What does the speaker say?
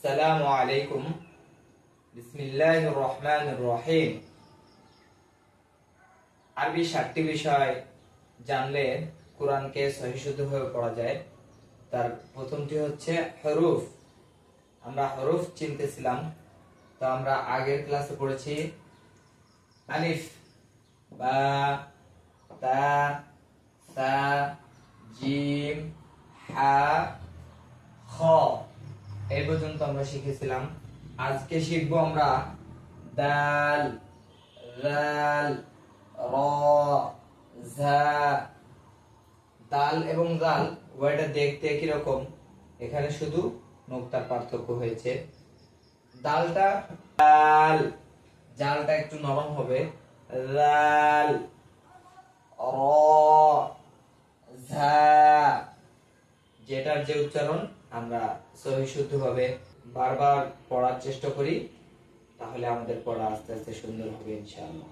আসসালামু আলাইকুম। বিসমিল্লাহির রহমানির রহিম। আরবি 7টি বিষয় জানলে কোরআনকে সহিশুদ্ধভাবে পড়া যায়। তার প্রথমটি হচ্ছে হরুফ। আমরা হরুফ চিনতেছিলাম, তো আমরা আগের ক্লাসে পড়েছি আলিফ, বা, তা, সা, জিম, হা, খ এই পর্যন্ত আমরা শিখেছিলাম। আজকে শিখবো আমরা দাল, জাল, র, ঝা। দাল এবং জাল উভয়টা দেখতে একই রকম, এখানে শুধু নোক্তার পার্থক্য হয়েছে। দালটা দাল, জালটা একটু নরম হবে। জাল, র, ঝা, যেটার যে উচ্চারণ আমরা সহিশুদ্ধভাবে বারবার পড়ার চেষ্টা করি, তাহলে আমাদের পড়া আস্তে আস্তে সুন্দর হবে ইনশাআল্লাহ।